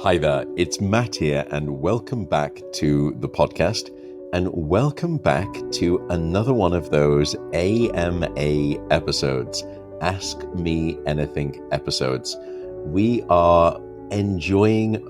Hi there, it's Matt here, and welcome back to the podcast, and welcome back to another one of those AMA episodes, Ask Me Anything episodes. We are enjoying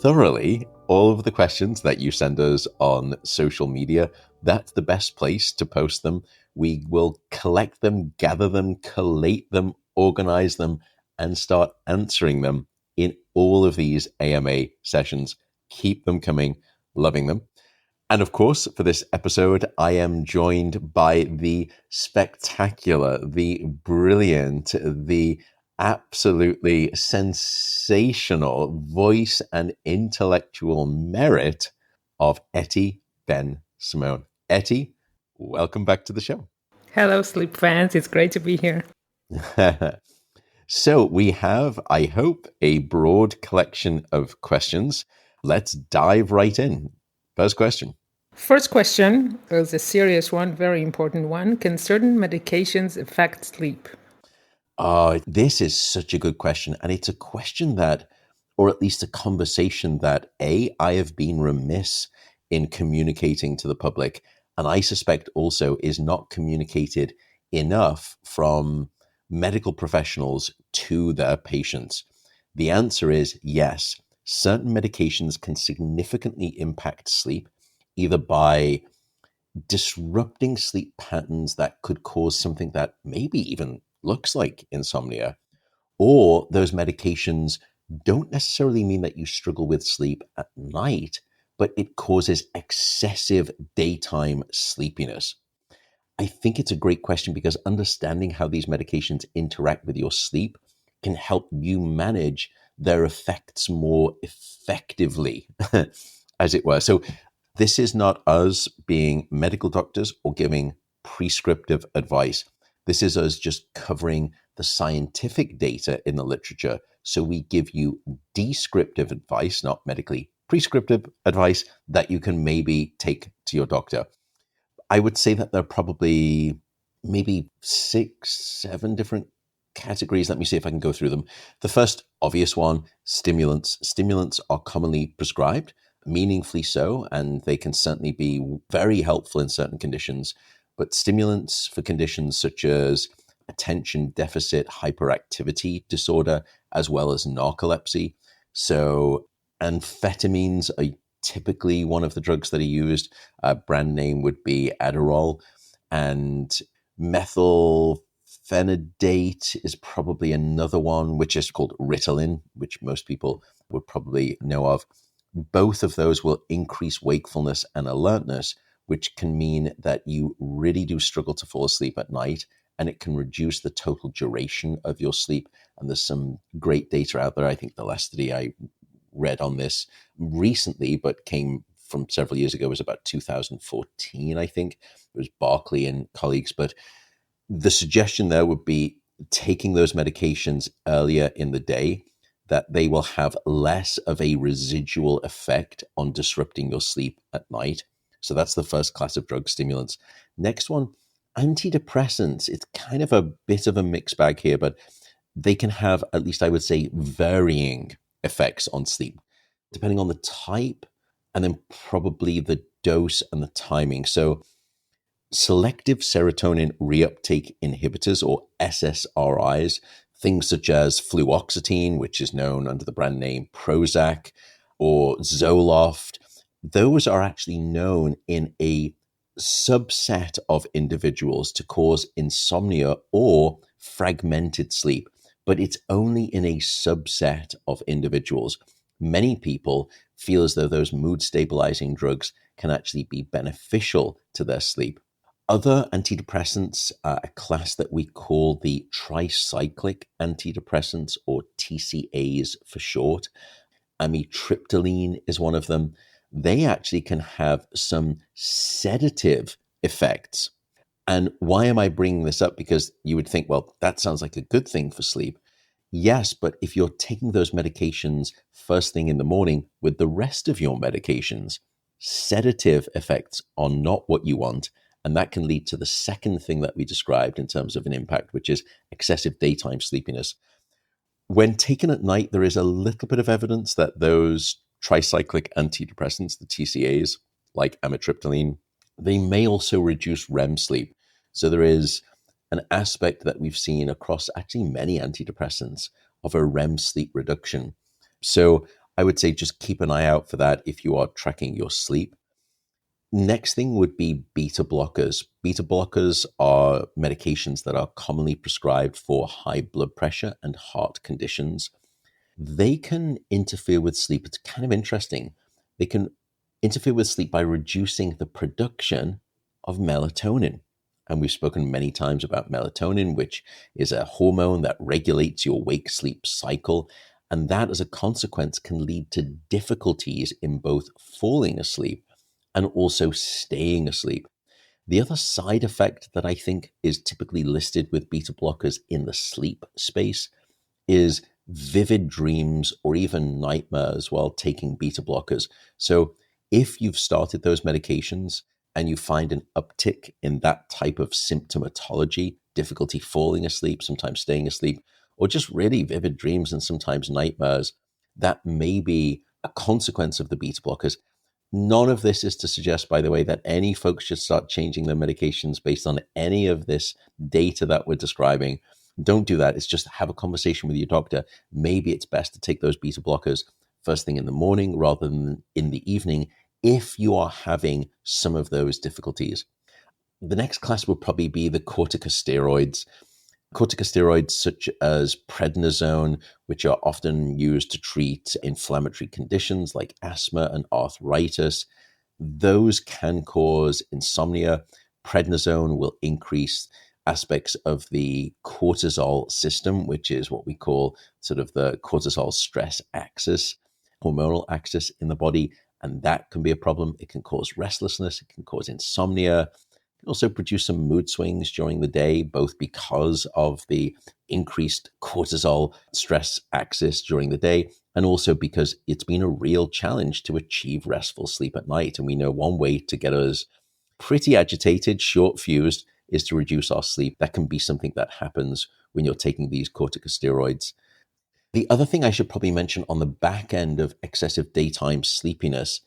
thoroughly all of the questions that you send us on social media. That's the best place to post them. We will collect them, gather them, collate them, organize them, and start answering them in all of these AMA sessions. Keep them coming, loving them. And of course, for this episode, I am joined by the spectacular, the brilliant, the absolutely sensational voice and intellectual merit of Eti Ben Simon. Eti, welcome back to the show. Hello, sleep fans. It's great to be here. So we have, I hope, a broad collection of questions. Let's dive right in. First question. First question is a serious one, very important one. Can certain medications affect sleep? This is such a good question. And it's a question that, or at least a conversation that, I have been remiss in communicating to the public. And I suspect also is not communicated enough from medical professionals to their patients. The answer is yes. Certain medications can significantly impact sleep, either by disrupting sleep patterns that could cause something that maybe even looks like insomnia, or those medications don't necessarily mean that you struggle with sleep at night, but it causes excessive daytime sleepiness. I think it's a great question because understanding how these medications interact with your sleep can help you manage their effects more effectively, as it were. So, this is not us being medical doctors or giving prescriptive advice. This is us just covering the scientific data in the literature. So, we give you descriptive advice, not medically prescriptive advice, that you can maybe take to your doctor. I would say that there are probably maybe 6, 7 different categories. Let me see if I can go through them. The first obvious one, stimulants. Stimulants are commonly prescribed, meaningfully so, and they can certainly be very helpful in certain conditions. But stimulants for conditions such as attention deficit hyperactivity disorder, as well as narcolepsy. So amphetamines are typically one of the drugs that are used. Brand name would be Adderall, and methylphenidate is probably another one, which is called Ritalin, which most people would probably know of. Both of those will increase wakefulness and alertness, which can mean that you really do struggle to fall asleep at night, and it can reduce the total duration of your sleep. And there's some great data out there. I think the last study I read on this recently, but came from several years ago, was about 2014, I think. It was Barkley and colleagues. But the suggestion there would be taking those medications earlier in the day, that they will have less of a residual effect on disrupting your sleep at night. So that's the first class of drug stimulants. Next one, antidepressants. It's kind of a bit of a mixed bag here, but they can have, at least I would say, varying effects on sleep, depending on the type and then probably the dose and the timing. So selective serotonin reuptake inhibitors, or SSRIs, things such as fluoxetine, which is known under the brand name Prozac, or Zoloft, those are actually known in a subset of individuals to cause insomnia or fragmented sleep, but it's only in a subset of individuals. Many people feel as though those mood stabilizing drugs can actually be beneficial to their sleep. Other antidepressants are a class that we call the tricyclic antidepressants, or TCAs for short. Amitriptyline is one of them. They actually can have some sedative effects. And why am I bringing this up? Because you would think, well, that sounds like a good thing for sleep. Yes, but if you're taking those medications first thing in the morning with the rest of your medications, sedative effects are not what you want. And that can lead to the second thing that we described in terms of an impact, which is excessive daytime sleepiness. When taken at night, there is a little bit of evidence that those tricyclic antidepressants, the TCAs, like amitriptyline, they may also reduce REM sleep. So there is an aspect that we've seen across actually many antidepressants of a REM sleep reduction. So I would say just keep an eye out for that if you are tracking your sleep. Next thing would be beta blockers. Beta blockers are medications that are commonly prescribed for high blood pressure and heart conditions. They can interfere with sleep. It's kind of interesting. They can interfere with sleep by reducing the production of melatonin. And we've spoken many times about melatonin, which is a hormone that regulates your wake sleep cycle. And that, as a consequence, can lead to difficulties in both falling asleep and also staying asleep. The other side effect that I think is typically listed with beta blockers in the sleep space is vivid dreams or even nightmares while taking beta blockers. So, if you've started those medications and you find an uptick in that type of symptomatology, difficulty falling asleep, sometimes staying asleep, or just really vivid dreams and sometimes nightmares, that may be a consequence of the beta blockers. None of this is to suggest, by the way, that any folks should start changing their medications based on any of this data that we're describing. Don't do that. It's just have a conversation with your doctor. Maybe it's best to take those beta blockers first thing in the morning rather than in the evening if you are having some of those difficulties. The next class would probably be the corticosteroids. Corticosteroids such as prednisone, which are often used to treat inflammatory conditions like asthma and arthritis, those can cause insomnia. Prednisone will increase aspects of the cortisol system, which is what we call sort of the cortisol stress axis, hormonal axis in the body. And that can be a problem. It can cause restlessness, it can cause insomnia, can also produce some mood swings during the day, both because of the increased cortisol stress axis during the day, and also because it's been a real challenge to achieve restful sleep at night. And we know one way to get us pretty agitated, short fused, is to reduce our sleep. That can be something that happens when you're taking these corticosteroids. The other thing I should probably mention on the back end of excessive daytime sleepiness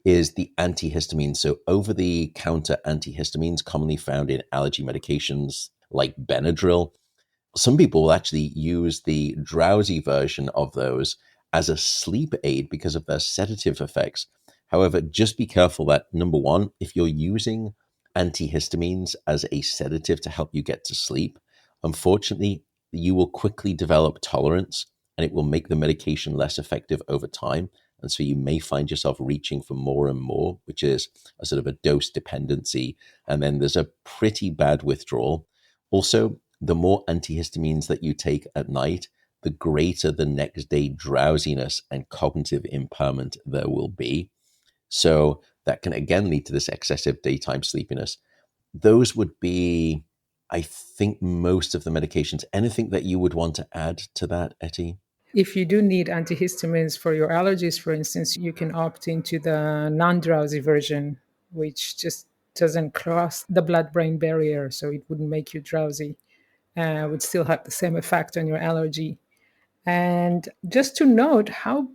is the antihistamines. So, over the counter antihistamines commonly found in allergy medications like Benadryl. Some people will actually use the drowsy version of those as a sleep aid because of their sedative effects. However, just be careful that number one, if you're using antihistamines as a sedative to help you get to sleep, unfortunately, you will quickly develop tolerance and it will make the medication less effective over time. And so you may find yourself reaching for more and more, which is a sort of a dose dependency. And then there's a pretty bad withdrawal. Also, the more antihistamines that you take at night, the greater the next day drowsiness and cognitive impairment there will be. So that can again lead to this excessive daytime sleepiness. Those would be, I think, most of the medications. Anything that you would want to add to that, Eti? If you do need antihistamines for your allergies, for instance, you can opt into the non drowsy version, which just doesn't cross the blood brain barrier. So it wouldn't make you drowsy, would still have the same effect on your allergy. And just to note how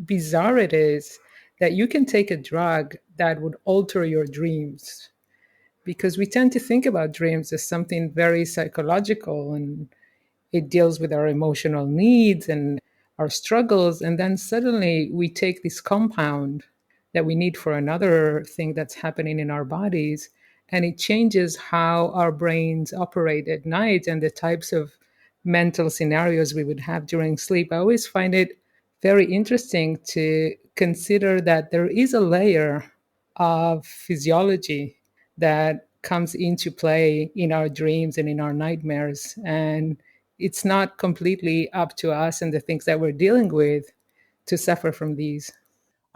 bizarre it is that you can take a drug that would alter your dreams, because we tend to think about dreams as something very psychological, and it deals with our emotional needs and our struggles. And then suddenly we take this compound that we need for another thing that's happening in our bodies, and it changes how our brains operate at night and the types of mental scenarios we would have during sleep. I always find it very interesting to consider that there is a layer of physiology that comes into play in our dreams and in our nightmares. And it's not completely up to us and the things that we're dealing with to suffer from these.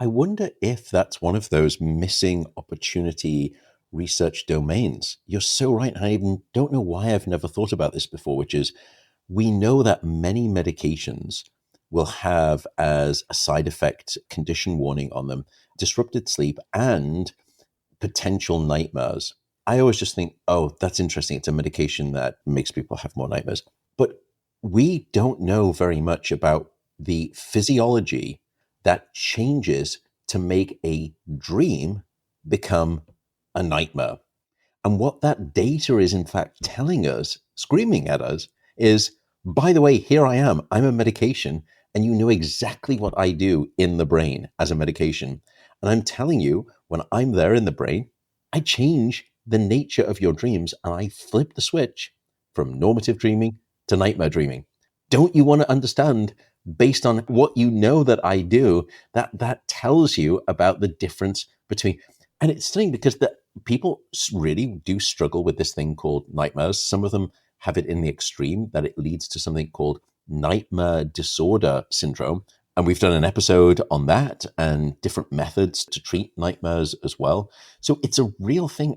I wonder if that's one of those missing opportunity research domains. You're so right. I even don't know why I've never thought about this before, which is we know that many medications will have as a side effect condition warning on them disrupted sleep and potential nightmares. I always just think, oh, that's interesting. It's a medication that makes people have more nightmares. But We don't know very much about the physiology that changes to make a dream become a nightmare. And what that data is, in fact, telling us, screaming at us, is by the way, here I am. I'm a medication, and you know exactly what I do in the brain as a medication. And I'm telling you, when I'm there in the brain, I change the nature of your dreams and I flip the switch from normative dreaming to nightmare dreaming. Don't you want to understand, based on what you know that I do, that that tells you about the difference between. And it's stunning because people really do struggle with this thing called nightmares. Some of them have it in the extreme that it leads to something called nightmare disorder syndrome. And we've done an episode on that and different methods to treat nightmares as well. So it's a real thing.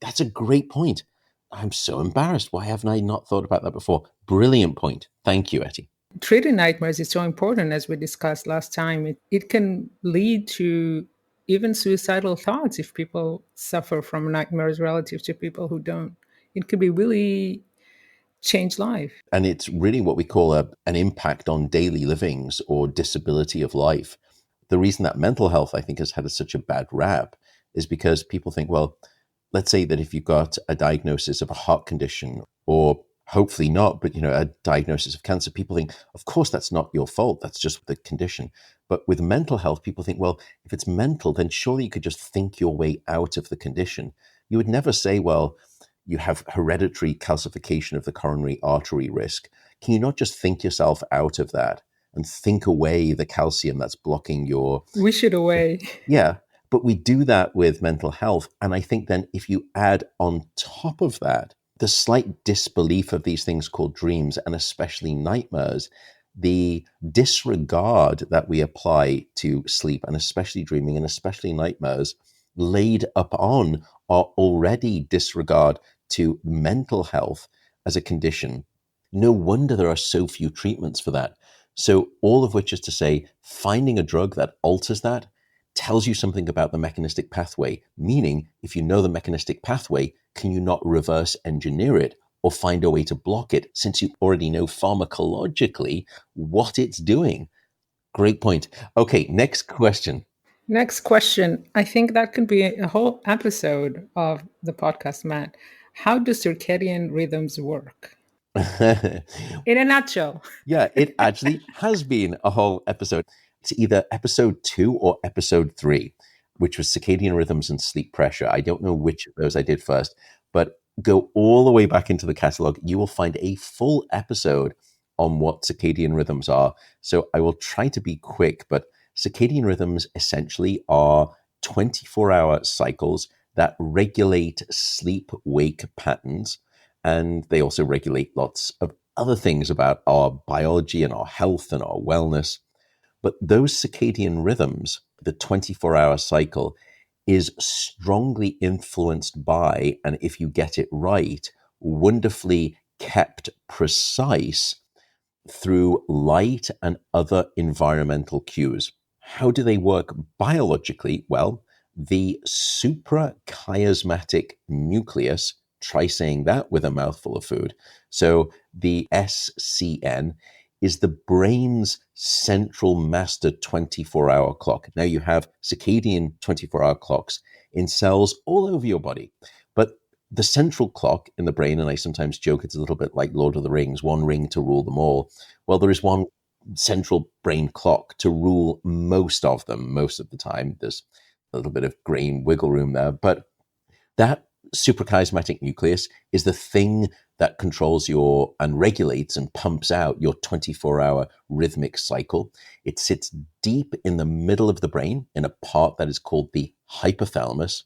That's a great point. I'm so embarrassed. Why haven't I not thought about that before? Brilliant point. Thank you, Etty. Treating nightmares is so important, as we discussed last time. It can lead to even suicidal thoughts if people suffer from nightmares relative to people who don't. It could be really change life. And it's really what we call an impact on daily livings or disability of life. The reason that mental health, I think, has had such a bad rap is because people think, well, let's say that if you've got a diagnosis of a heart condition, or hopefully not, but a diagnosis of cancer, people think, of course, that's not your fault. That's just the condition. But with mental health, people think, well, if it's mental, then surely you could just think your way out of the condition. You would never say, well, you have hereditary calcification of the coronary artery risk. Can you not just think yourself out of that and think away the calcium that's blocking your. Wish it away. Yeah, but we do that with mental health. And I think then if you add on top of that the slight disbelief of these things called dreams, and especially nightmares, the disregard that we apply to sleep, and especially dreaming, and especially nightmares, laid upon our already disregard to mental health as a condition. No wonder there are so few treatments for that. So, all of which is to say, finding a drug that alters that tells you something about the mechanistic pathway. Meaning, if you know the mechanistic pathway, can you not reverse engineer it or find a way to block it, since you already know pharmacologically what it's doing? Great point. Okay, next question. Next question. I think that could be a whole episode of the podcast, Matt. How do circadian rhythms work? In a nutshell. Yeah, it actually has been a whole episode. It's either episode 2 or episode 3, which was circadian rhythms and sleep pressure. I don't know which of those I did first, but go all the way back into the catalog. You will find a full episode on what circadian rhythms are. So I will try to be quick, but circadian rhythms essentially are 24-hour cycles that regulate sleep wake patterns. And they also regulate lots of other things about our biology and our health and our wellness. But those circadian rhythms, the 24-hour cycle, is strongly influenced by, and if you get it right, wonderfully kept precise through light and other environmental cues. How do they work biologically? Well, the suprachiasmatic nucleus, try saying that with a mouthful of food. So the SCN is the brain's central master 24-hour clock. Now you have circadian 24-hour clocks in cells all over your body, but the central clock in the brain, and I sometimes joke it's a little bit like Lord of the Rings, one ring to rule them all. Well, there is one central brain clock to rule most of them, most of the time. There's a little bit of grain wiggle room there, but that suprachiasmatic nucleus is the thing that controls your and regulates and pumps out your 24-hour rhythmic cycle. It sits deep in the middle of the brain in a part that is called the hypothalamus.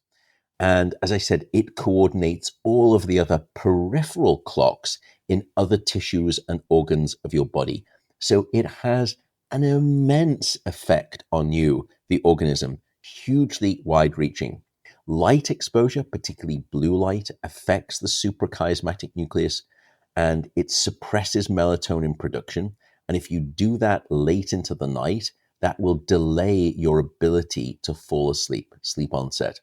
And as I said, it coordinates all of the other peripheral clocks in other tissues and organs of your body. So it has an immense effect on you, the organism, hugely wide reaching. Light exposure, particularly blue light, affects the suprachiasmatic nucleus and it suppresses melatonin production. And if you do that late into the night, that will delay your ability to fall asleep, sleep onset.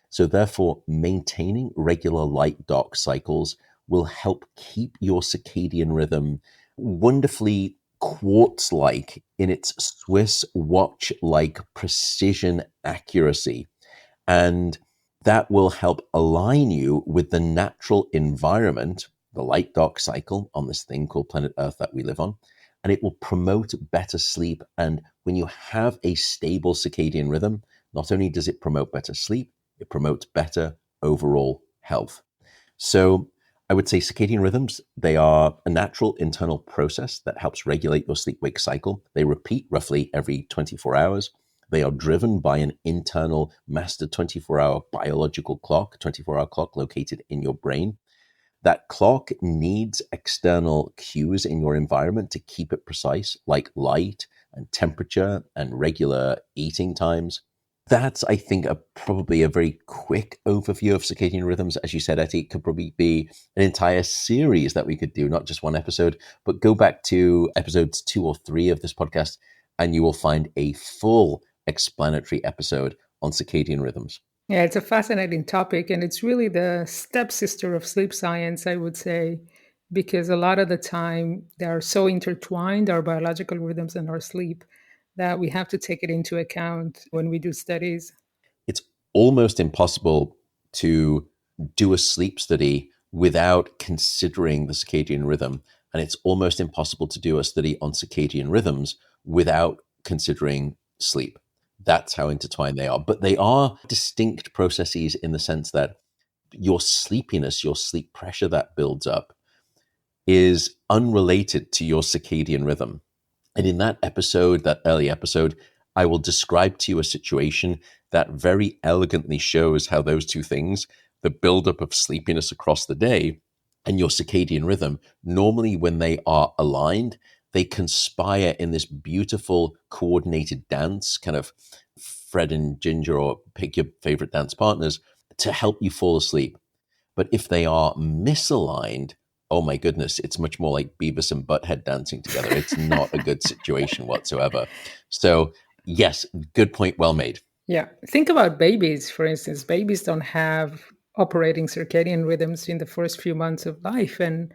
So therefore, maintaining regular light dark cycles will help keep your circadian rhythm wonderfully quartz-like in its Swiss watch-like precision accuracy. And that will help align you with the natural environment, the light dark cycle on this thing called planet Earth that we live on. And it will promote better sleep. And when you have a stable circadian rhythm, not only does it promote better sleep, it promotes better overall health. So I would say circadian rhythms, they are a natural internal process that helps regulate your sleep-wake cycle. They repeat roughly every 24 hours. They are driven by an internal master 24-hour biological clock, 24-hour clock located in your brain. That clock needs external cues in your environment to keep it precise, like light and temperature and regular eating times. That's, I think, probably a very quick overview of circadian rhythms. As you said, Eti, it could probably be an entire series that we could do, not just one episode, but go back to episodes 2 or 3 of this podcast, and you will find a full explanatory episode on circadian rhythms. Yeah, it's a fascinating topic, and it's really the stepsister of sleep science, I would say, because a lot of the time they are so intertwined, our biological rhythms and our sleep, that we have to take it into account when we do studies. It's almost impossible to do a sleep study without considering the circadian rhythm. And it's almost impossible to do a study on circadian rhythms without considering sleep. That's how intertwined they are. But they are distinct processes in the sense that your sleepiness, your sleep pressure that builds up is unrelated to your circadian rhythm. And in that episode, that early episode, I will describe to you a situation that very elegantly shows how those two things, the buildup of sleepiness across the day and your circadian rhythm, normally when they are aligned, they conspire in this beautiful coordinated dance, kind of Fred and Ginger, or pick your favorite dance partners, to help you fall asleep. But if they are misaligned, oh my goodness, it's much more like Beavis and Butthead dancing together. It's not a good situation whatsoever. So, yes, good point, well made. Yeah. Think about babies, for instance. Babies don't have operating circadian rhythms in the first few months of life, and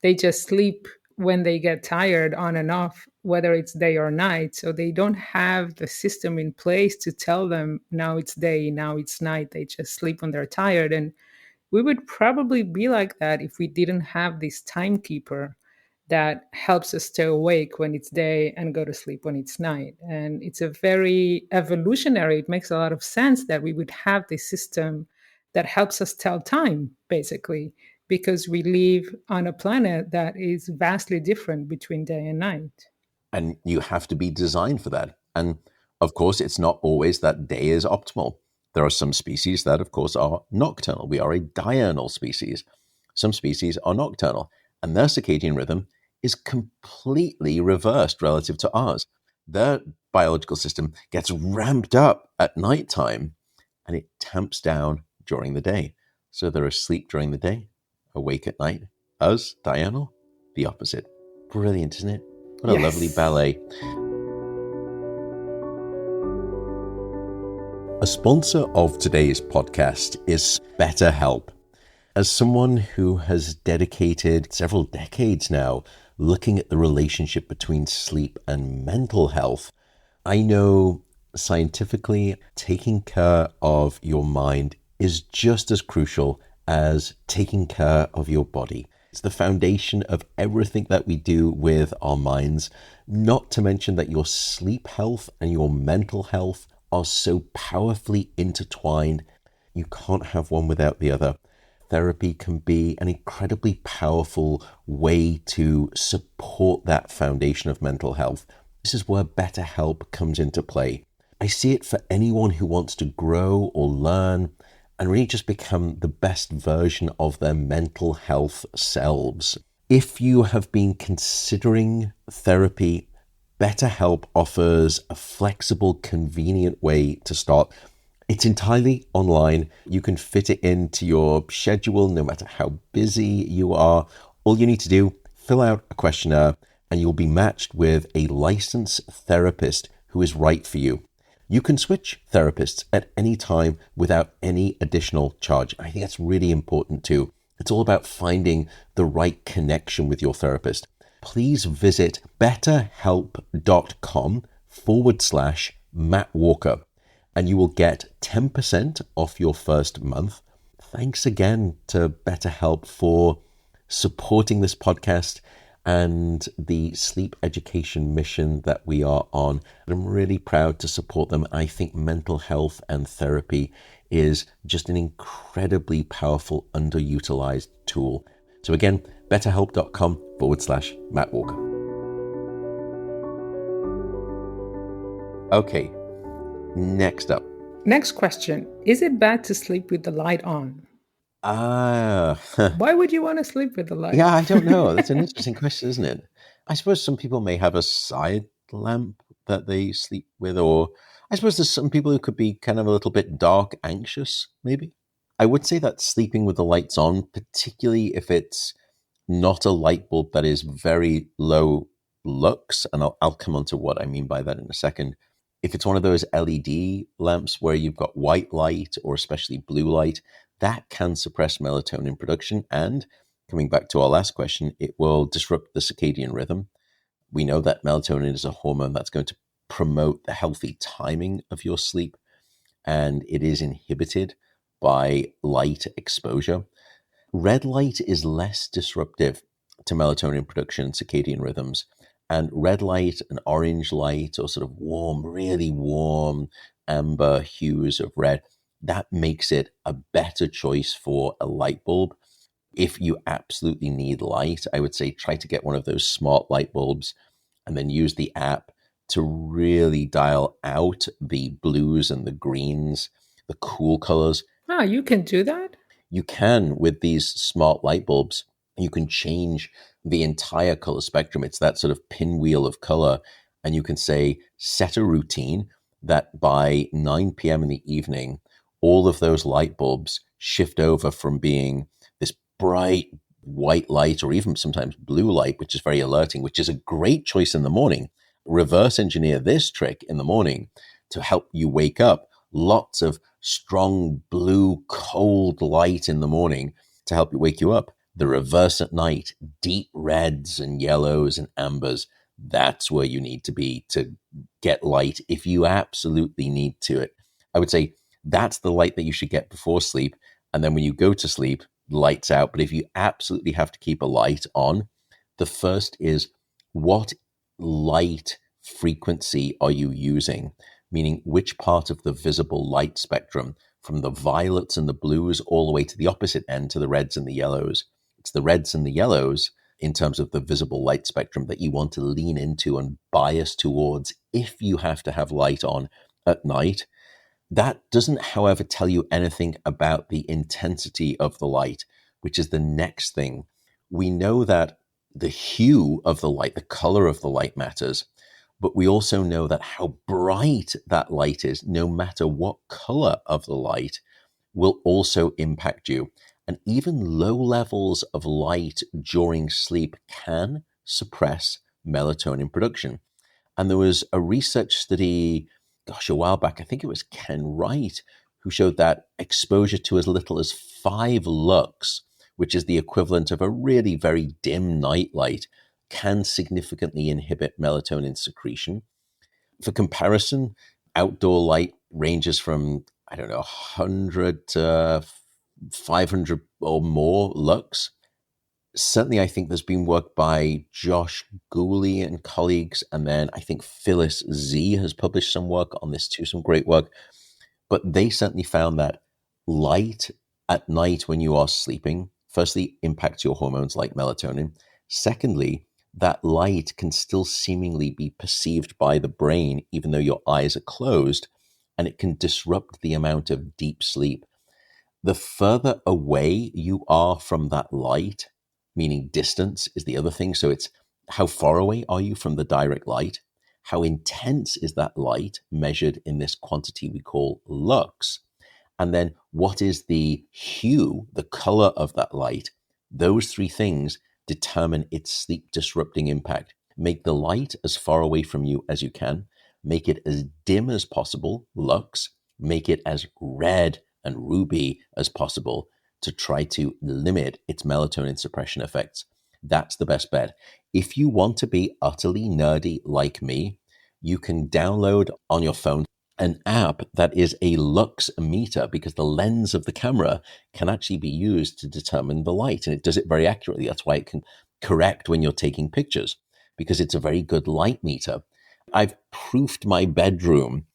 they just sleep when they get tired on and off, whether it's day or night. So they don't have the system in place to tell them now it's day, now it's night. They just sleep when they're tired. And we would probably be like that if we didn't have this timekeeper that helps us stay awake when it's day and go to sleep when it's night. And it's a very evolutionary, it makes a lot of sense that we would have this system that helps us tell time, basically, because we live on a planet that is vastly different between day and night. And you have to be designed for that. And of course, it's not always that day is optimal. There are some species that, of course, are nocturnal. We are a diurnal species. Some species are nocturnal, and their circadian rhythm is completely reversed relative to ours. Their biological system gets ramped up at nighttime and it tamps down during the day. So they're asleep during the day, awake at night. Us, diurnal, the opposite. Brilliant, isn't it? What a lovely Yes. ballet. A sponsor of today's podcast is BetterHelp. As someone who has dedicated several decades now looking at the relationship between sleep and mental health, I know scientifically taking care of your mind is just as crucial as taking care of your body. It's the foundation of everything that we do with our minds, not to mention that your sleep health and your mental health are so powerfully intertwined. You can't have one without the other. Therapy can be an incredibly powerful way to support that foundation of mental health. This is where BetterHelp comes into play. I see it for anyone who wants to grow or learn and really just become the best version of their mental health selves. If you have been considering therapy, BetterHelp offers a flexible, convenient way to start. It's entirely online. You can fit it into your schedule no matter how busy you are. All you need to do, fill out a questionnaire, and you'll be matched with a licensed therapist who is right for you. You can switch therapists at any time without any additional charge. I think that's really important too. It's all about finding the right connection with your therapist. please visit betterhelp.com/Matt Walker and you will get 10% off your first month. Thanks again to BetterHelp for supporting this podcast and the sleep education mission that we are on. I'm really proud to support them. I think mental health and therapy is just an incredibly powerful, underutilized tool. So again, betterhelp.com/Matt Walker. Okay, next up. Next question. Is it bad to sleep with the light on? Why would you want to sleep with the light? Yeah, I don't know. That's an interesting question, isn't it? I suppose some people may have a side lamp that they sleep with, or I suppose there's some people who could be kind of a little bit dark anxious, maybe. I would say that sleeping with the lights on, particularly if it's not a light bulb that is very low lux, and I'll come on to what I mean by that in a second. If it's one of those LED lamps where you've got white light or especially blue light, that can suppress melatonin production. And coming back to our last question, it will disrupt the circadian rhythm. We know that melatonin is a hormone that's going to promote the healthy timing of your sleep, and it is inhibited by light exposure. Red light is less disruptive to melatonin production and circadian rhythms. And red light and orange light, or sort of warm, really warm amber hues of red, that makes it a better choice for a light bulb. If you absolutely need light, I would say try to get one of those smart light bulbs and then use the app to really dial out the blues and the greens, the cool colors. Ah, you can do that? You can with these smart light bulbs. You can change the entire color spectrum. It's that sort of pinwheel of color. And you can say, set a routine that by 9 p.m. in the evening, all of those light bulbs shift over from being this bright white light or even sometimes blue light, which is very alerting, which is a great choice in the morning. Reverse engineer this trick in the morning to help you wake up. Lots of strong blue, cold light in the morning to help you wake you up. The reverse at night, deep reds and yellows and ambers. That's where you need to be to get light if you absolutely need to it. I would say that's the light that you should get before sleep. And then when you go to sleep, lights out. But if you absolutely have to keep a light on, the first is what light frequency are you using? Meaning which part of the visible light spectrum, from the violets and the blues all the way to the opposite end to the reds and the yellows. It's the reds and the yellows in terms of the visible light spectrum that you want to lean into and bias towards if you have to have light on at night. That doesn't, however, tell you anything about the intensity of the light, which is the next thing. We know that the hue of the light, the color of the light matters, but we also know that how bright that light is, no matter what color of the light, will also impact you. And even low levels of light during sleep can suppress melatonin production. And there was a research study, a while back, I think it was Ken Wright, who showed that exposure to as little as 5 lux, which is the equivalent of a really very dim night light, can significantly inhibit melatonin secretion. For comparison, outdoor light ranges from, 100 to 500 or more lux. Certainly, I think there's been work by Josh Gooley and colleagues, and then I think Phyllis Z has published some work on this too, some great work. But they certainly found that light at night when you are sleeping, firstly, impacts your hormones like melatonin. Secondly, that light can still seemingly be perceived by the brain, even though your eyes are closed, and it can disrupt the amount of deep sleep. The further away you are from that light, meaning distance is the other thing. So it's how far away are you from the direct light? How intense is that light measured in this quantity we call lux? And then what is the hue, the color of that light? Those 3 things determine its sleep disrupting impact. Make the light as far away from you as you can. Make it as dim as possible, lux. Make it as red and ruby as possible to try to limit its melatonin suppression effects. that's the best bet. If you want to be utterly nerdy like me, you can download on your phone an app that is a lux meter, because the lens of the camera can actually be used to determine the light, and it does it very accurately. That's why it can correct when you're taking pictures, because it's a very good light meter. I've proofed my bedroom.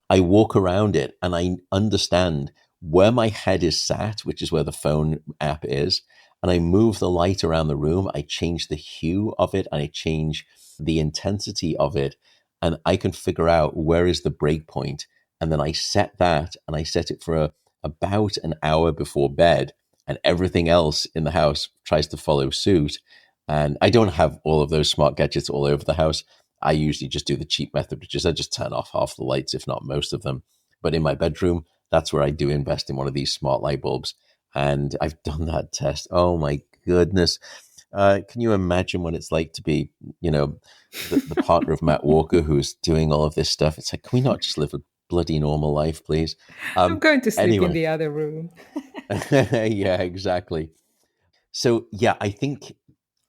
I walk around it and I understand where my head is sat, which is where the phone app is. And I move the light around the room. I change the hue of it and I change the intensity of it. And I can figure out where is the break point. And then I set that and I set it for about an hour before bed. And everything else in the house tries to follow suit. And I don't have all of those smart gadgets all over the house. I usually just do the cheap method, which is I just turn off half the lights, if not most of them. But in my bedroom, that's where I do invest in one of these smart light bulbs. And I've done that test. Oh my goodness. Can you imagine what it's like to be, the partner of Matt Walker who's doing all of this stuff? It's like, can we not just live a bloody normal life, please? I'm going to sleep in Anyway, the other room. yeah, exactly. So, yeah, I think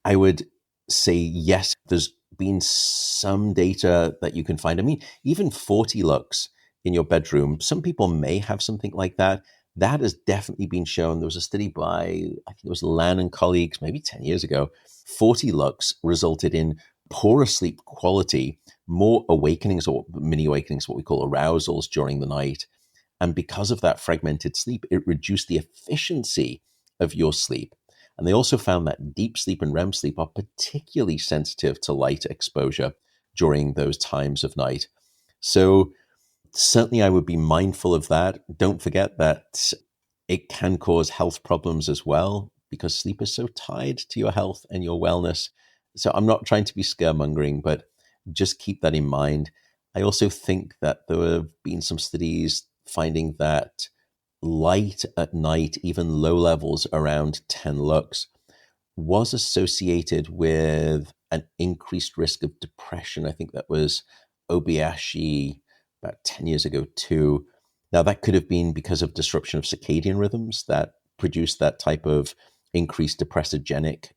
I would say yes, there's been some data that you can find. I mean, even 40 lux in your bedroom, some people may have something like that. That has definitely been shown. There was a study by, I think it was Lan and colleagues, maybe 10 years ago. 40 lux resulted in poorer sleep quality, more awakenings or mini awakenings, what we call arousals during the night. And because of that fragmented sleep, it reduced the efficiency of your sleep. And they also found that deep sleep and REM sleep are particularly sensitive to light exposure during those times of night. So, certainly, I would be mindful of that. Don't forget that it can cause health problems as well, because sleep is so tied to your health and your wellness. So, I'm not trying to be scaremongering, but just keep that in mind. I also think that there have been some studies finding that light at night, even low levels around 10 lux, was associated with an increased risk of depression. I think that was Obayashi about 10 years ago, too. Now, that could have been because of disruption of circadian rhythms that produced that type of increased depressogenic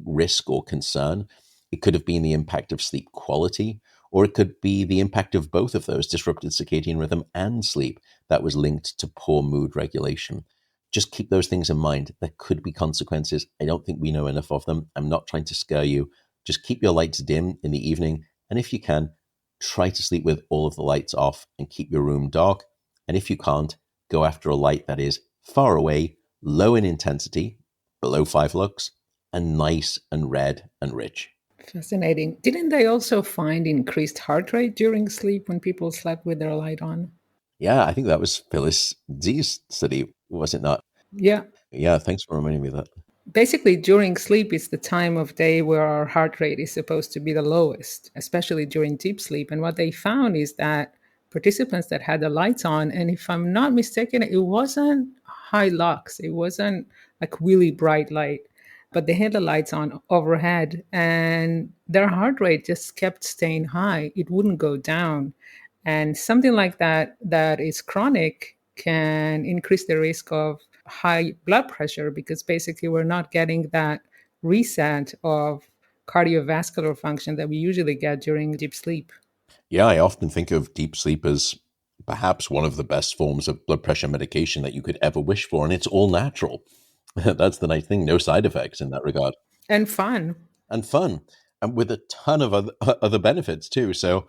risk or concern. It could have been the impact of sleep quality, or it could be the impact of both of those, disrupted circadian rhythm and sleep, that was linked to poor mood regulation. Just keep those things in mind. There could be consequences. I don't think we know enough of them. I'm not trying to scare you. Just keep your lights dim in the evening. And if you can, try to sleep with all of the lights off and keep your room dark. And if you can't, go after a light that is far away, low in intensity, below 5 lux, and nice and red and rich. Fascinating. Didn't they also find increased heart rate during sleep when people slept with their light on? Yeah, I think that was Phyllis Z's study, was it not? Yeah. Yeah, thanks for reminding me of that. Basically, during sleep is the time of day where our heart rate is supposed to be the lowest, especially during deep sleep. And what they found is that participants that had the lights on, and if I'm not mistaken, it wasn't high lux, it wasn't like really bright light, but they had the lights on overhead, and their heart rate just kept staying high. It wouldn't go down. And something like that, that is chronic, can increase the risk of high blood pressure, because basically we're not getting that reset of cardiovascular function that we usually get during deep sleep. Yeah, I often think of deep sleep as perhaps one of the best forms of blood pressure medication that you could ever wish for, and it's all natural. That's the nice thing. No side effects in that regard. And fun. And fun, and with a ton of other benefits too. So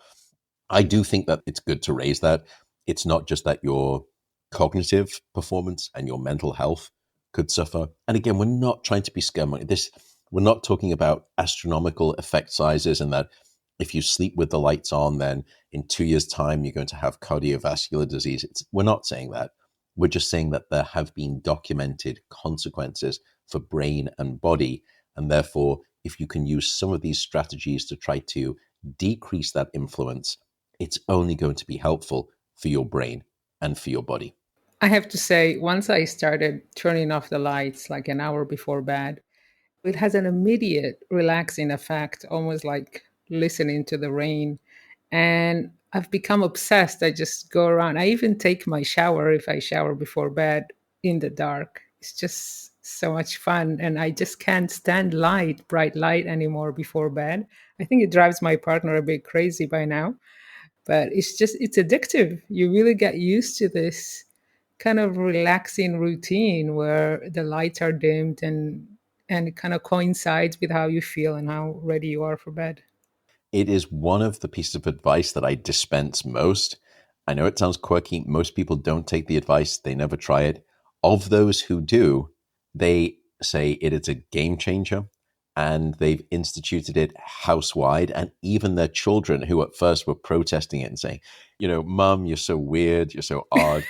I do think that it's good to raise that. It's not just that your cognitive performance and your mental health could suffer. And again, we're not trying to be scaremoney. We're not talking about astronomical effect sizes, and that if you sleep with the lights on, then in 2 years' time you're going to have cardiovascular disease. We're not saying that. We're just saying that there have been documented consequences for brain and body, and therefore, if you can use some of these strategies to try to decrease that influence, it's only going to be helpful for your brain and for your body. I have to say, once I started turning off the lights like an hour before bed, it has an immediate relaxing effect, almost like listening to the rain. And I've become obsessed. I just go around. I even take my shower, if I shower before bed, in the dark. It's just so much fun. And I just can't stand bright light anymore before bed. I think it drives my partner a bit crazy by now, but it's addictive. You really get used to this kind of relaxing routine where the lights are dimmed and it kind of coincides with how you feel and how ready you are for bed. It is one of the pieces of advice that I dispense most. I know it sounds quirky. Most people don't take the advice, they never try it. Of those who do, they say it is a game changer and they've instituted it housewide. And even their children, who at first were protesting it and saying, Mum, you're so weird, you're so odd.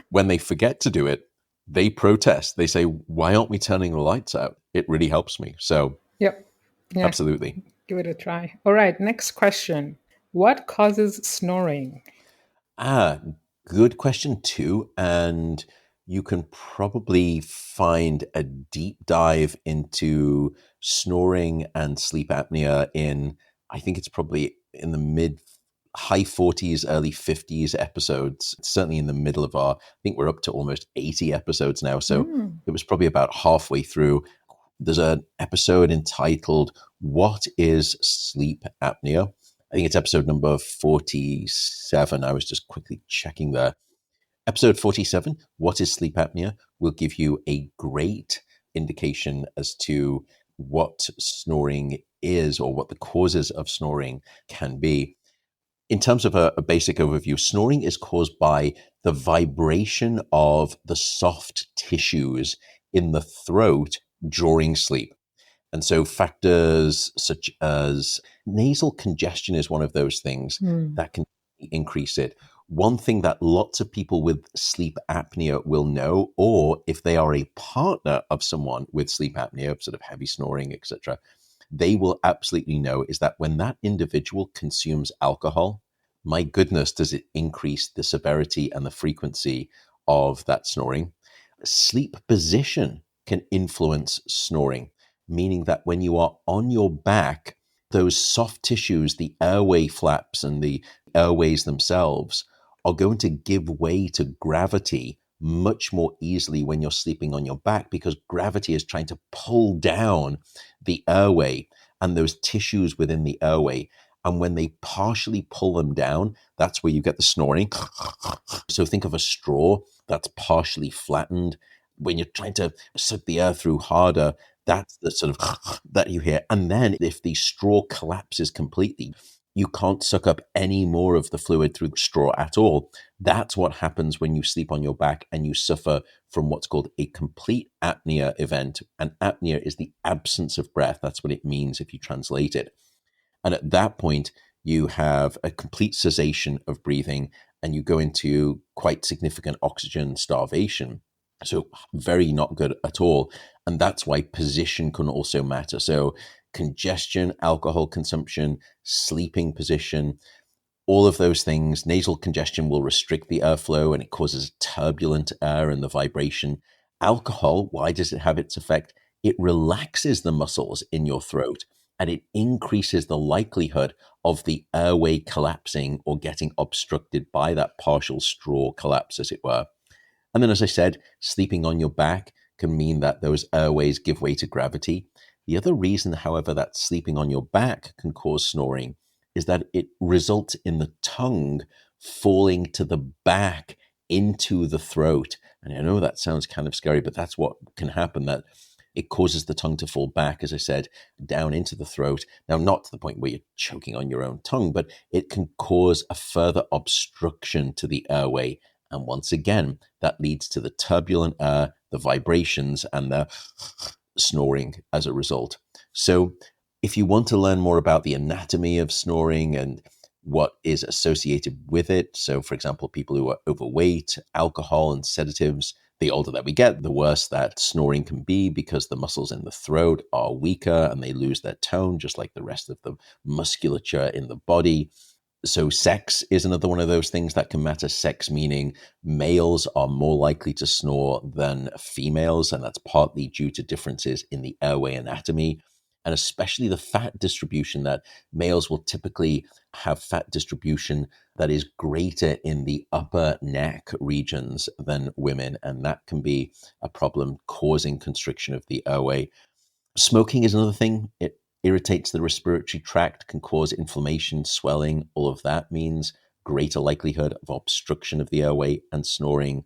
When they forget to do it, they protest. They say, why aren't we turning the lights out? It really helps me. So, Yep. Yeah. absolutely. Give it a try. All right. Next question. What causes snoring? Ah, good question too. And you can probably find a deep dive into snoring and sleep apnea in, I think it's probably in the mid high 40s, early 50s episodes. It's certainly in the middle of I think we're up to almost 80 episodes now. So Mm. it was probably about halfway through. There's an episode entitled, What is Sleep Apnea? I think it's episode number 47. I was just quickly checking there. Episode 47, What is Sleep Apnea? Will give you a great indication as to what snoring is or what the causes of snoring can be. In terms of a basic overview, snoring is caused by the vibration of the soft tissues in the throat during sleep. And so factors such as nasal congestion is one of those things Mm. that can increase it. One thing that lots of people with sleep apnea will know, or if they are a partner of someone with sleep apnea, sort of heavy snoring, etc., they will absolutely know is that when that individual consumes alcohol, my goodness, does it increase the severity and the frequency of that snoring. Sleep position can influence snoring, meaning that when you are on your back, those soft tissues, the airway flaps and the airways themselves, are going to give way to gravity much more easily when you're sleeping on your back because gravity is trying to pull down the airway and those tissues within the airway. And when they partially pull them down, that's where you get the snoring. So think of a straw that's partially flattened. When you're trying to suck the air through harder, that's the sort of that you hear. And then if the straw collapses completely, you can't suck up any more of the fluid through the straw at all. That's what happens when you sleep on your back and you suffer from what's called a complete apnea event. And apnea is the absence of breath. That's what it means if you translate it. And at that point, you have a complete cessation of breathing and you go into quite significant oxygen starvation. So, very not good at all. And that's why position can also matter. So, congestion, alcohol consumption, sleeping position, all of those things. Nasal congestion will restrict the airflow and it causes turbulent air and the vibration. Alcohol, why does it have its effect? It relaxes the muscles in your throat and it increases the likelihood of the airway collapsing or getting obstructed by that partial straw collapse, as it were. And then, as I said, sleeping on your back can mean that those airways give way to gravity. The other reason, however, that sleeping on your back can cause snoring is that it results in the tongue falling to the back into the throat. And I know that sounds kind of scary, but that's what can happen, that it causes the tongue to fall back, as I said, down into the throat. Now, not to the point where you're choking on your own tongue, but it can cause a further obstruction to the airway. And once again, that leads to the turbulent air, the vibrations, and the snoring as a result. So, if you want to learn more about the anatomy of snoring and what is associated with it, so for example, people who are overweight, alcohol, and sedatives, the older that we get, the worse that snoring can be because the muscles in the throat are weaker and they lose their tone, just like the rest of the musculature in the body. So, sex is another one of those things that can matter. Sex meaning males are more likely to snore than females, and that's partly due to differences in the airway anatomy. and especially the fat distribution, that males will typically have fat distribution that is greater in the upper neck regions than women. And that can be a problem, causing constriction of the airway. Smoking is another thing. It irritates the respiratory tract, can cause inflammation, swelling. All of that means greater likelihood of obstruction of the airway and snoring.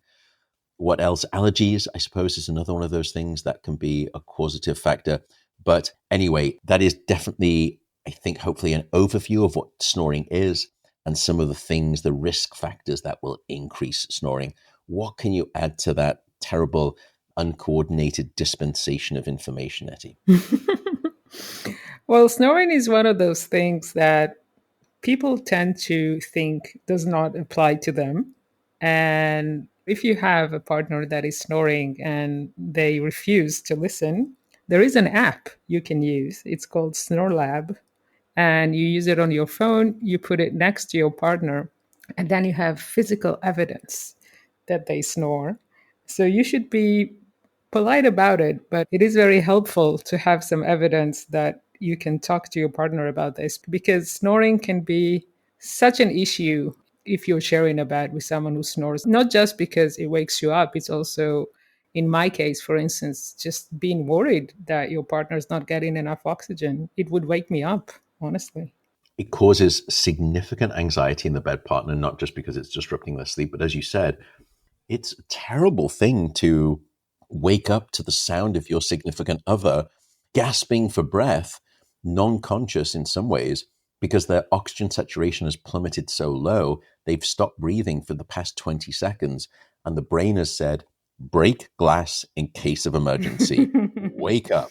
What else? Allergies, I suppose, is another one of those things that can be a causative factor. But anyway, that is definitely, I think, hopefully an overview of what snoring is and some of the things, the risk factors that will increase snoring. What can you add to that terrible, uncoordinated dispensation of information, Eti? Well, snoring is one of those things that people tend to think does not apply to them. And if you have a partner that is snoring and they refuse to listen, there is an app you can use. It's called Snore Lab. And you use it on your phone, you put it next to your partner, and then you have physical evidence that they snore. So you should be polite about it, but it is very helpful to have some evidence that you can talk to your partner about this, because snoring can be such an issue if you're sharing a bed with someone who snores, not just because it wakes you up, it's also, in my case, for instance, just being worried that your partner is not getting enough oxygen. It would wake me up, honestly. It causes significant anxiety in the bed partner, not just because it's disrupting their sleep, but as you said, it's a terrible thing to wake up to the sound of your significant other gasping for breath, non-conscious in some ways, because their oxygen saturation has plummeted so low, they've stopped breathing for the past 20 seconds, and the brain has said, break glass in case of emergency. Wake up.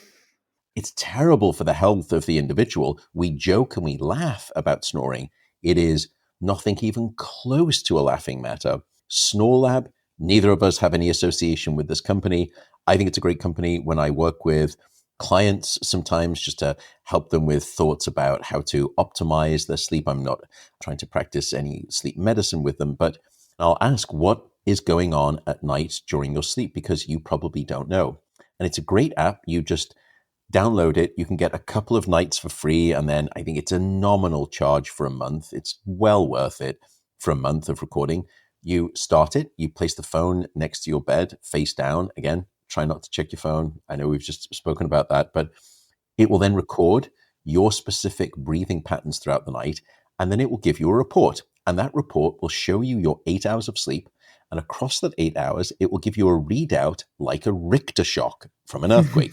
It's terrible for the health of the individual. We joke and we laugh about snoring. It is nothing even close to a laughing matter. Snore Lab, neither of us have any association with this company. I think it's a great company when I work with clients sometimes, just to help them with thoughts about how to optimize their sleep. I'm not trying to practice any sleep medicine with them, but I'll ask what is going on at night during your sleep, because you probably don't know. And it's a great app. You just download it. You can get a couple of nights for free, and then I think it's a nominal charge for a month. It's well worth it for a month of recording. You start it, you place the phone next to your bed, face down. Again, try not to check your phone. I know we've just spoken about that, but it will then record your specific breathing patterns throughout the night, and then it will give you a report. And that report will show you your 8 hours of sleep. And across that 8 hours, it will give you a readout like a Richter shock from an earthquake.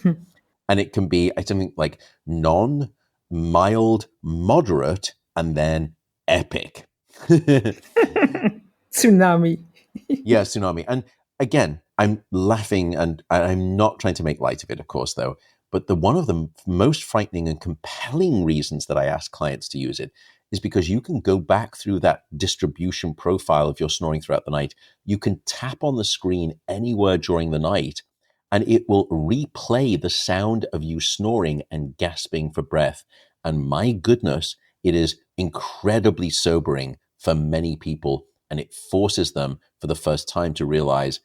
And it can be something like non, mild, moderate, and then epic. Tsunami. Yeah, tsunami. And again, I'm laughing and I'm not trying to make light of it, of course, though. But one of the most frightening and compelling reasons that I ask clients to use it is because you can go back through that distribution profile of your snoring throughout the night. You can tap on the screen anywhere during the night, and it will replay the sound of you snoring and gasping for breath. And my goodness, it is incredibly sobering for many people. And it forces them for the first time to realize,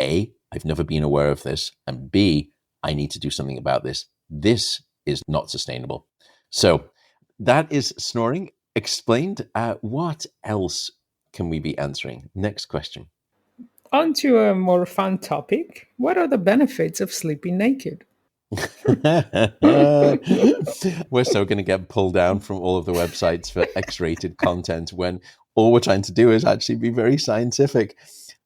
A, I've never been aware of this, and B, I need to do something about this. This is not sustainable. So that is snoring explained. What else can we be answering? Next question. On to a more fun topic. What are the benefits of sleeping naked? We're so going to get pulled down from all of the websites for X-rated content when all we're trying to do is actually be very scientific.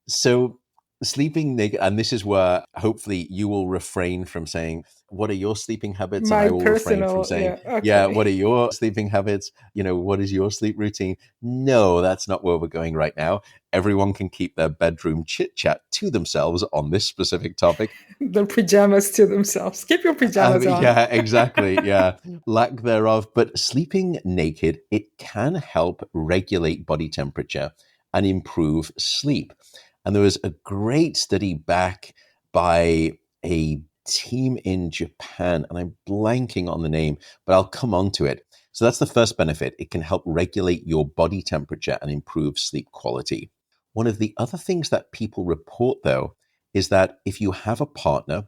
So sleeping naked, and this is where hopefully you will refrain from saying, what are your sleeping habits? And My I will refrain from personal, saying, yeah, okay. yeah, what are your sleeping habits? What is your sleep routine? No, that's not where we're going right now. Everyone can keep their bedroom chit chat to themselves on this specific topic. The pajamas to themselves. Keep your pajamas on. Yeah, exactly. Yeah, lack thereof. But sleeping naked, it can help regulate body temperature and improve sleep. And there was a great study back by a team in Japan, and I'm blanking on the name, but I'll come on to it. So that's the first benefit. It can help regulate your body temperature and improve sleep quality. One of the other things that people report, though, is that if you have a partner,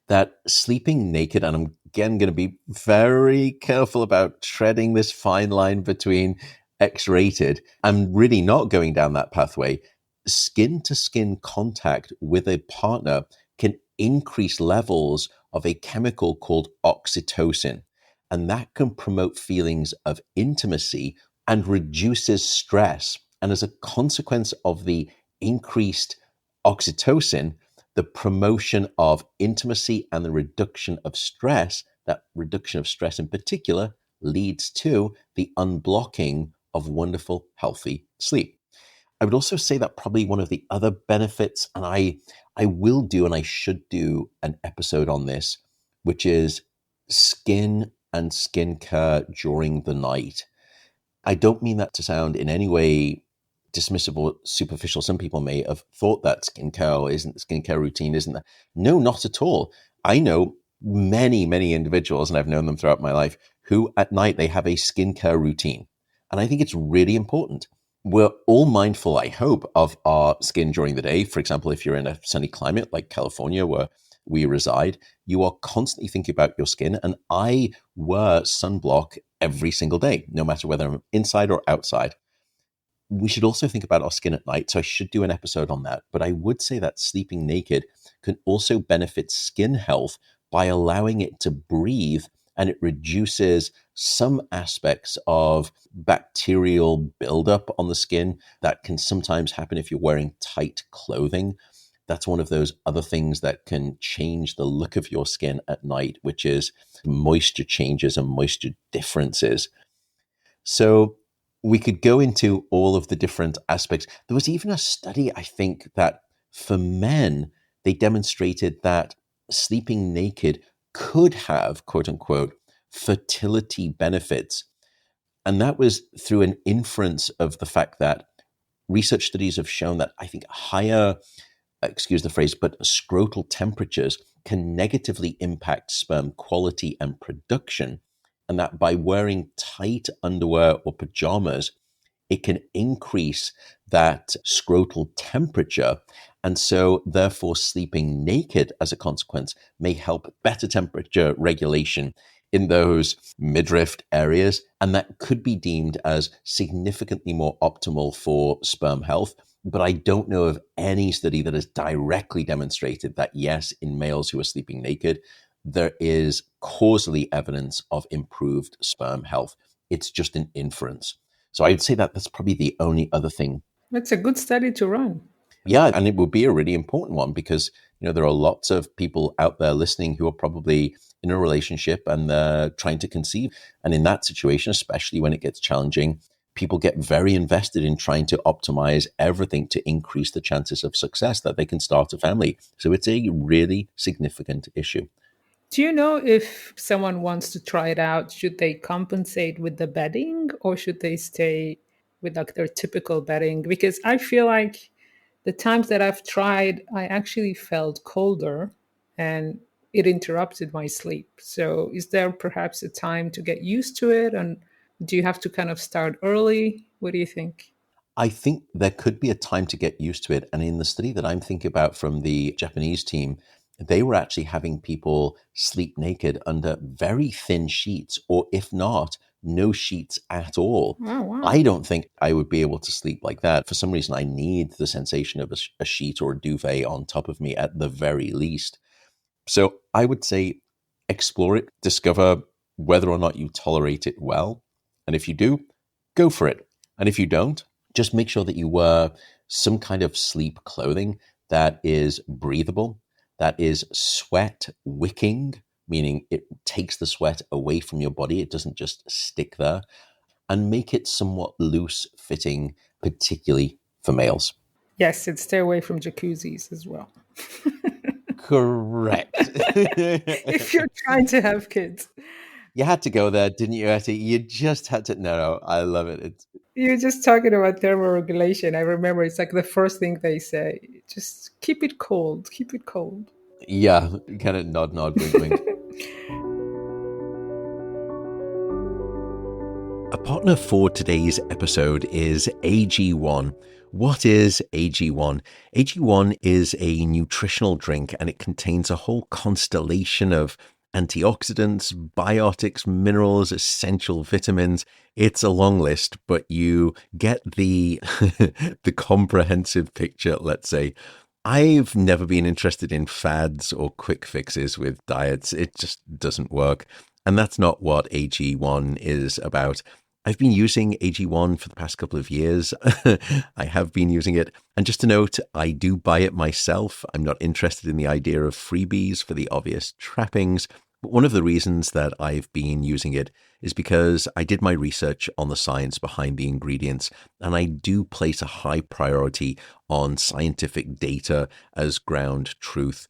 that sleeping naked, and I'm again going to be very careful about treading this fine line between X-rated and really not going down that pathway. Skin to skin contact with a partner can increase levels of a chemical called oxytocin, and that can promote feelings of intimacy and reduces stress. And as a consequence of the increased oxytocin, the promotion of intimacy and the reduction of stress, that reduction of stress in particular, leads to the unblocking of wonderful, healthy sleep. I would also say that probably one of the other benefits, and I will do and I should do an episode on this, which is skin and skincare during the night. I don't mean that to sound in any way dismissive or superficial. Some people may have thought that skincare routine isn't that. No, not at all. I know many, many individuals, and I've known them throughout my life, who at night they have a skincare routine. And I think it's really important. We're all mindful, I hope, of our skin during the day. For example, if you're in a sunny climate like California, where we reside, you are constantly thinking about your skin. And I wear sunblock every single day, no matter whether I'm inside or outside. We should also think about our skin at night. So I should do an episode on that. But I would say that sleeping naked can also benefit skin health by allowing it to breathe, and it reduces some aspects of bacterial buildup on the skin that can sometimes happen if you're wearing tight clothing. That's one of those other things that can change the look of your skin at night, which is moisture changes and moisture differences. So we could go into all of the different aspects. There was even a study, I think, that for men, they demonstrated that sleeping naked could have, quote unquote, fertility benefits. And that was through an inference of the fact that research studies have shown that I think higher, excuse the phrase, but scrotal temperatures can negatively impact sperm quality and production. And that by wearing tight underwear or pajamas, it can increase that scrotal temperature. And so, therefore, sleeping naked as a consequence may help better temperature regulation in those midriff areas. And that could be deemed as significantly more optimal for sperm health. But I don't know of any study that has directly demonstrated that, yes, in males who are sleeping naked, there is causally evidence of improved sperm health. It's just an inference. So I'd say that that's probably the only other thing. That's a good study to run. Yeah, and it will be a really important one because, there are lots of people out there listening who are probably in a relationship and they're trying to conceive. And in that situation, especially when it gets challenging, people get very invested in trying to optimize everything to increase the chances of success that they can start a family. So it's a really significant issue. Do you know if someone wants to try it out, should they compensate with the bedding or should they stay with like their typical bedding? Because I feel like the times that I've tried, I actually felt colder and it interrupted my sleep. So is there perhaps a time to get used to it? And do you have to kind of start early? What do you think? I think there could be a time to get used to it. And in the study that I'm thinking about from the Japanese team, they were actually having people sleep naked under very thin sheets, or if not, no sheets at all. Oh, wow. I don't think I would be able to sleep like that. For some reason, I need the sensation of a sheet or a duvet on top of me at the very least. So I would say explore it, discover whether or not you tolerate it well. And if you do, go for it. And if you don't, just make sure that you wear some kind of sleep clothing that is breathable, that is sweat wicking, meaning it takes the sweat away from your body. It doesn't just stick there, and make it somewhat loose fitting, particularly for males. Yes, and stay away from jacuzzis as well. Correct. If you're trying to have kids. You had to go there, didn't you, Etty? You just had to. No, no, I love it. You're just talking about thermoregulation. I remember it's like the first thing they say. Just keep it cold. Keep it cold. Yeah, kind of nod, nod, wink, wink. A partner for today's episode is AG1. What is AG1? AG1 is a nutritional drink and it contains a whole constellation of antioxidants, biotics, minerals, essential vitamins. It's a long list, but you get the the comprehensive picture, let's say. I've never been interested in fads or quick fixes with diets. It just doesn't work. And that's not what AG1 is about. I've been using AG1 for the past couple of years. I have been using it. And just to note, I do buy it myself. I'm not interested in the idea of freebies for the obvious trappings. But one of the reasons that I've been using it is because I did my research on the science behind the ingredients, and I do place a high priority on scientific data as ground truth.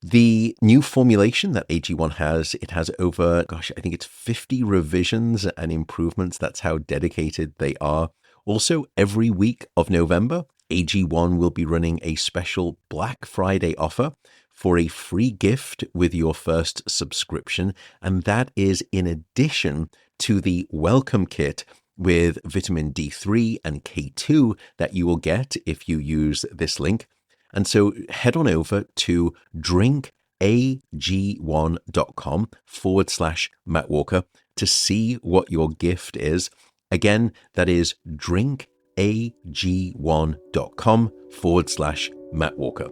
The new formulation that AG1 has, it has over, I think it's 50 revisions and improvements. That's how dedicated they are. Also, every week of November, AG1 will be running a special Black Friday offer for a free gift with your first subscription. And that is in addition to the welcome kit with vitamin D3 and K2 that you will get if you use this link. And so head on over to drinkag1.com/Matt Walker to see what your gift is. Again, that is drinkag1.com/Matt Walker.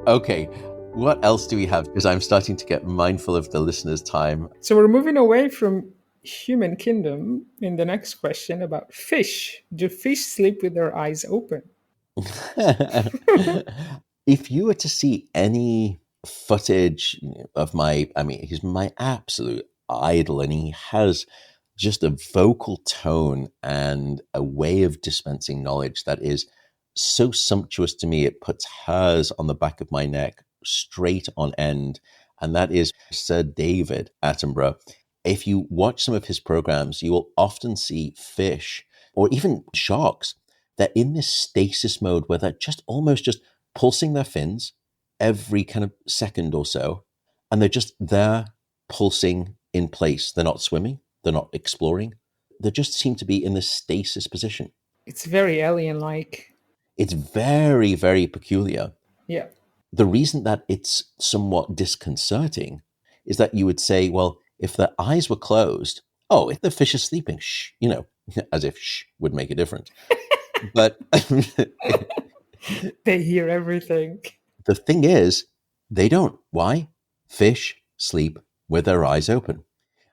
Okay, what else do we have? Because I'm starting to get mindful of the listeners' time. So we're moving away from human kingdom in the next question about fish. Do fish sleep with their eyes open? If you were to see any footage of he's my absolute idol, and he has just a vocal tone and a way of dispensing knowledge that is so sumptuous to me. It puts hairs on the back of my neck straight on end. And that is Sir David Attenborough. If you watch some of his programs, you will often see fish or even sharks. They're in this stasis mode where they're just almost just pulsing their fins every kind of second or so. And they're just there pulsing in place. They're not swimming. They're not exploring. They just seem to be in this stasis position. It's very alien-like. It's very, very peculiar. Yeah. The reason that it's somewhat disconcerting is that you would say, well, if their eyes were closed, oh, if the fish is sleeping, shh, as if shh would make a difference. But they hear everything. The thing is, they don't. Why? Fish sleep with their eyes open.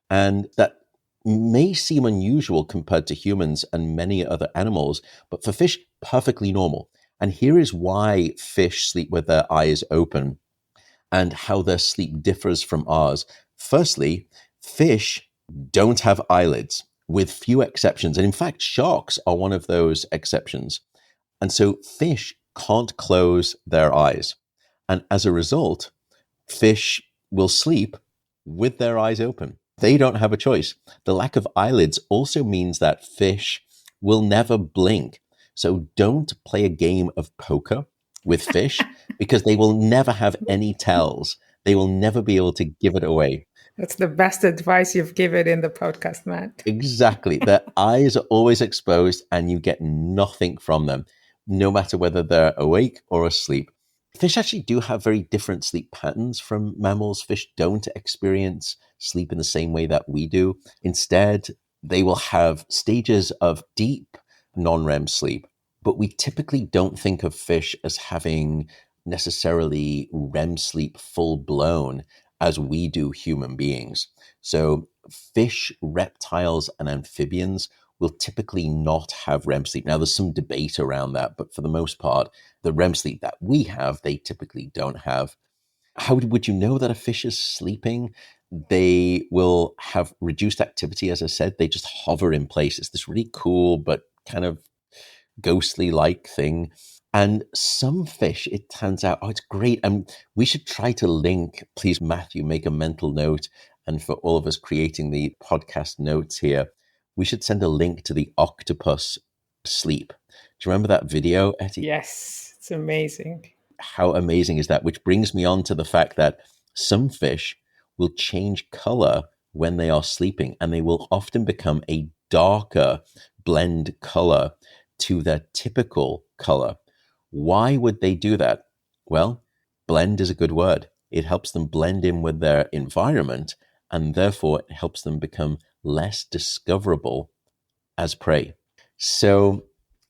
And that may seem unusual compared to humans and many other animals, but for fish, perfectly normal. And here is why fish sleep with their eyes open and how their sleep differs from ours. Firstly, fish don't have eyelids, with few exceptions. And in fact, sharks are one of those exceptions. And so fish can't close their eyes. And as a result, fish will sleep with their eyes open. They don't have a choice. The lack of eyelids also means that fish will never blink. So don't play a game of poker with fish because they will never have any tells. They will never be able to give it away. That's the best advice you've given in the podcast, Matt. Exactly. Their eyes are always exposed and you get nothing from them, no matter whether they're awake or asleep. Fish actually do have very different sleep patterns from mammals. Fish don't experience sleep in the same way that we do. Instead, they will have stages of deep non-REM sleep, but we typically don't think of fish as having necessarily REM sleep full blown as we do human beings. So fish, reptiles, and amphibians will typically not have REM sleep. Now, there's some debate around that, but for the most part, the REM sleep that we have, they typically don't have. How would you know that a fish is sleeping? They will have reduced activity, as I said. They just hover in place. It's this really cool but kind of ghostly-like thing. And some fish, it turns out, it's great. And we should try to link, please, Matthew, make a mental note. And for all of us creating the podcast notes here, we should send a link to the octopus sleep. Do you remember that video, Eti? Yes, it's amazing. How amazing is that? Which brings me on to the fact that some fish will change color when they are sleeping, and they will often become a darker blend color to their typical color. Why would they do that? Well, blend is a good word. It helps them blend in with their environment, and therefore it helps them become less discoverable as prey. So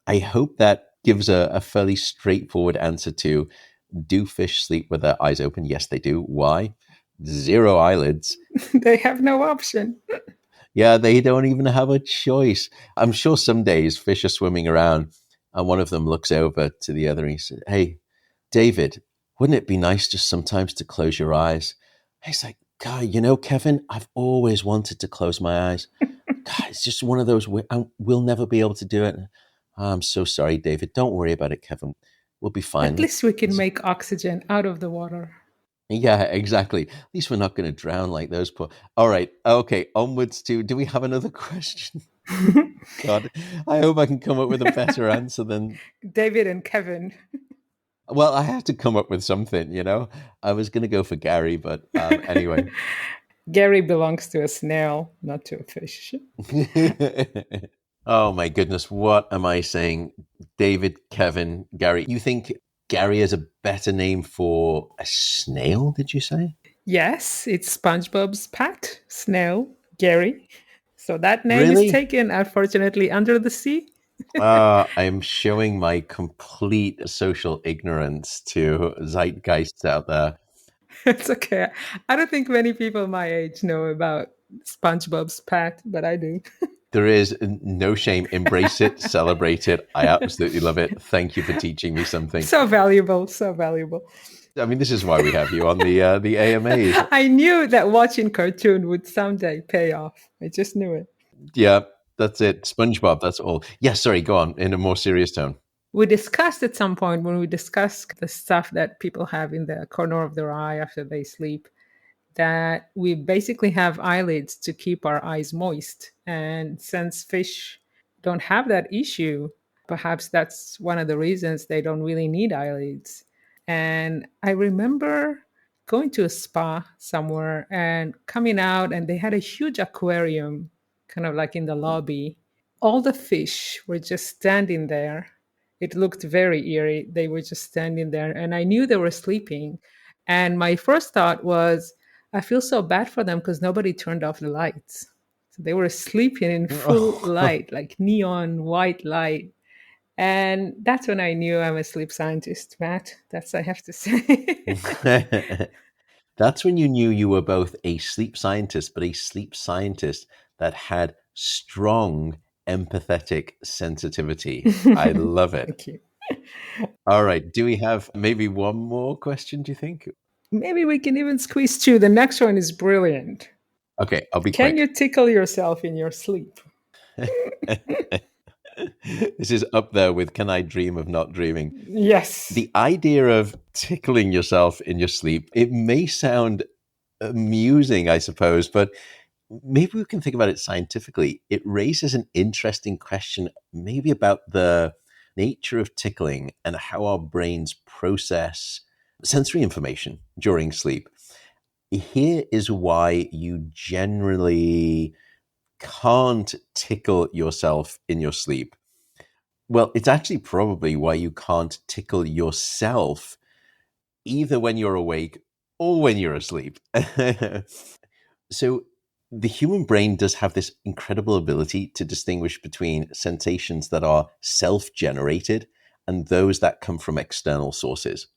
I hope that gives a fairly straightforward answer to, do fish sleep with their eyes open? Yes, they do. Why? Zero eyelids. They have no option. Yeah, they don't even have a choice. I'm sure some days fish are swimming around and one of them looks over to the other and he said, "Hey, David, wouldn't it be nice just sometimes to close your eyes?" He's like, "God, Kevin, I've always wanted to close my eyes. God, it's just one of those, we'll never be able to do it." I'm so sorry, David. Don't worry about it, Kevin. We'll be At fine. least we can make oxygen out of the water. Yeah, exactly. At least we're not going to drown like those poor. All right. Okay. Onwards to. Do we have another question? God, I hope I can come up with a better answer than. David and Kevin. Well, I have to come up with something. I was going to go for Gary, but anyway. Gary belongs to a snail, not to a fish. Oh my goodness, what am I saying? David, Kevin, Gary. You think Gary is a better name for a snail, did you say? Yes, it's SpongeBob's pet, snail, Gary. So that name is Really? taken, unfortunately, under the sea. I'm showing my complete social ignorance to zeitgeists out there. It's okay. I don't think many people my age know about SpongeBob's pet, but I do. There is no shame. Embrace it, celebrate it. I absolutely love it. Thank you for teaching me something. So valuable, so valuable. I mean, this is why we have you on the AMAs. I knew that watching cartoon would someday pay off. I just knew it. Yeah, that's it. SpongeBob, that's all. Yeah, sorry, go on in a more serious tone. We discussed at some point when we discussed the stuff that people have in the corner of their eye after they sleep, that we basically have eyelids to keep our eyes moist. And since fish don't have that issue, perhaps that's one of the reasons they don't really need eyelids. And I remember going to a spa somewhere and coming out, and they had a huge aquarium kind of like in the lobby. All the fish were just standing there. It looked very eerie. They were just standing there, and I knew they were sleeping. And my first thought was, I feel so bad for them because nobody turned off the lights. So they were sleeping in full light, like neon white light. And that's when I knew I'm a sleep scientist, Matt. That's I have to say. That's when you knew you were both a sleep scientist, but a sleep scientist that had strong empathetic sensitivity. I love it. Thank you. All right. Do we have maybe one more question, do you think? Maybe we can even squeeze two. The next one is brilliant. Okay, I'll be Can you quick. tickle yourself in your sleep? This is up there with Can I Dream of Not Dreaming? Yes. The idea of tickling yourself in your sleep, it may sound amusing, I suppose, but maybe we can think about it scientifically. It raises an interesting question, maybe about the nature of tickling and how our brains process sensory information during sleep. Here is why you generally can't tickle yourself in your sleep. Well, it's actually probably why you can't tickle yourself either when you're awake or when you're asleep. So, the human brain does have this incredible ability to distinguish between sensations that are self generated and those that come from external sources.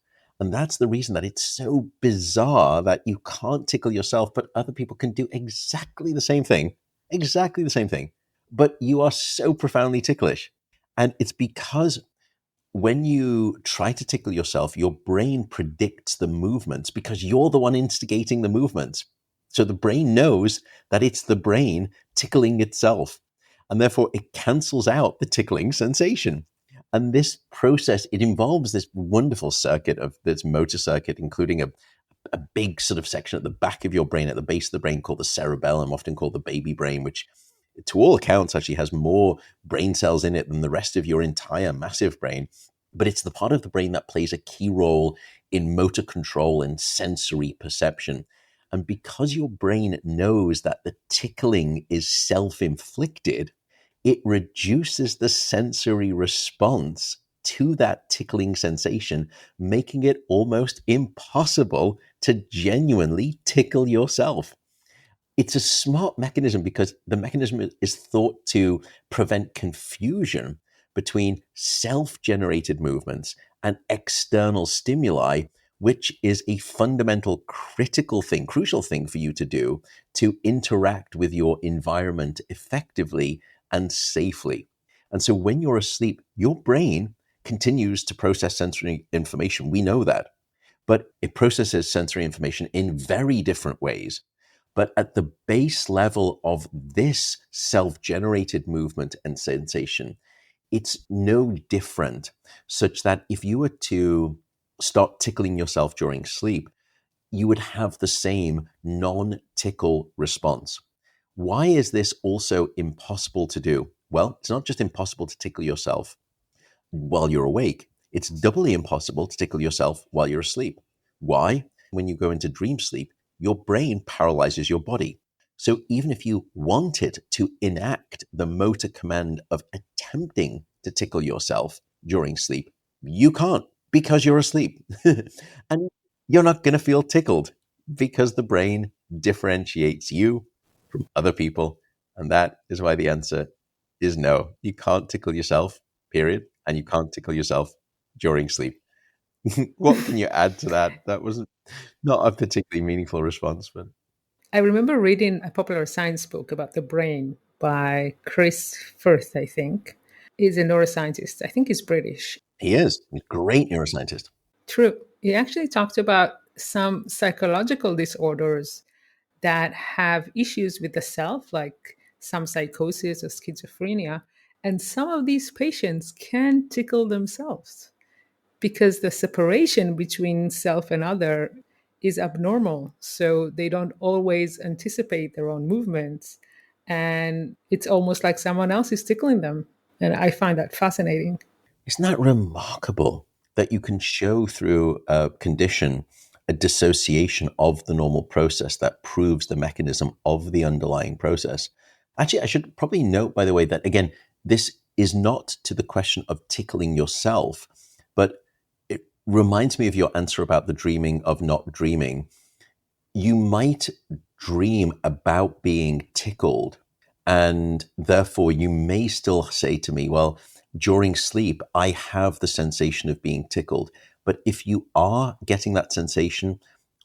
And that's the reason that it's so bizarre that you can't tickle yourself, but other people can do exactly the same thing. Exactly the same thing. But you are so profoundly ticklish. And it's because when you try to tickle yourself, your brain predicts the movements because you're the one instigating the movements. So the brain knows that it's the brain tickling itself. And therefore, it cancels out the tickling sensation. And this process, it involves this wonderful circuit of this motor circuit, including a big sort of section at the back of your brain, at the base of the brain, called the cerebellum, often called the baby brain, which to all accounts actually has more brain cells in it than the rest of your entire massive brain. But it's the part of the brain that plays a key role in motor control and sensory perception. And because your brain knows that the tickling is self inflicted, it reduces the sensory response to that tickling sensation, making it almost impossible to genuinely tickle yourself. It's a smart mechanism because the mechanism is thought to prevent confusion between self generated movements and external stimuli, which is a fundamental, critical thing, crucial thing for you to do to interact with your environment effectively and safely. And so when you're asleep, your brain continues to process sensory information. We know that, but it processes sensory information in very different ways. But at the base level of this self generated movement and sensation, it's no different, such that if you were to start tickling yourself during sleep, you would have the same non tickle response. Why is this also impossible to do? Well, it's not just impossible to tickle yourself while you're awake, it's doubly impossible to tickle yourself while you're asleep. Why? When you go into dream sleep, your brain paralyzes your body. So even if you wanted to enact the motor command of attempting to tickle yourself during sleep, you can't because you're asleep. And you're not going to feel tickled because the brain differentiates you from other people. And that is why the answer is no. You can't tickle yourself, period. And you can't tickle yourself during sleep. What can you add to that? That was not a particularly meaningful response, but I remember reading a popular science book about the brain by Chris Firth, I think. He's a neuroscientist. I think he's British. he is a great neuroscientist. True. He actually talked about some psychological disorders that have issues with the self, like some psychosis or schizophrenia. And some of these patients can tickle themselves because the separation between self and other is abnormal. So they don't always anticipate their own movements. And it's almost like someone else is tickling them. And I find that fascinating. Isn't that remarkable that you can show through a condition a dissociation of the normal process that proves the mechanism of the underlying process? Actually, I should probably note, by the way, that again, this is not to the question of tickling yourself, but it reminds me of your answer about the dreaming of not dreaming. You might dream about being tickled, and therefore you may still say to me, well, during sleep, I have the sensation of being tickled. But if you are getting that sensation,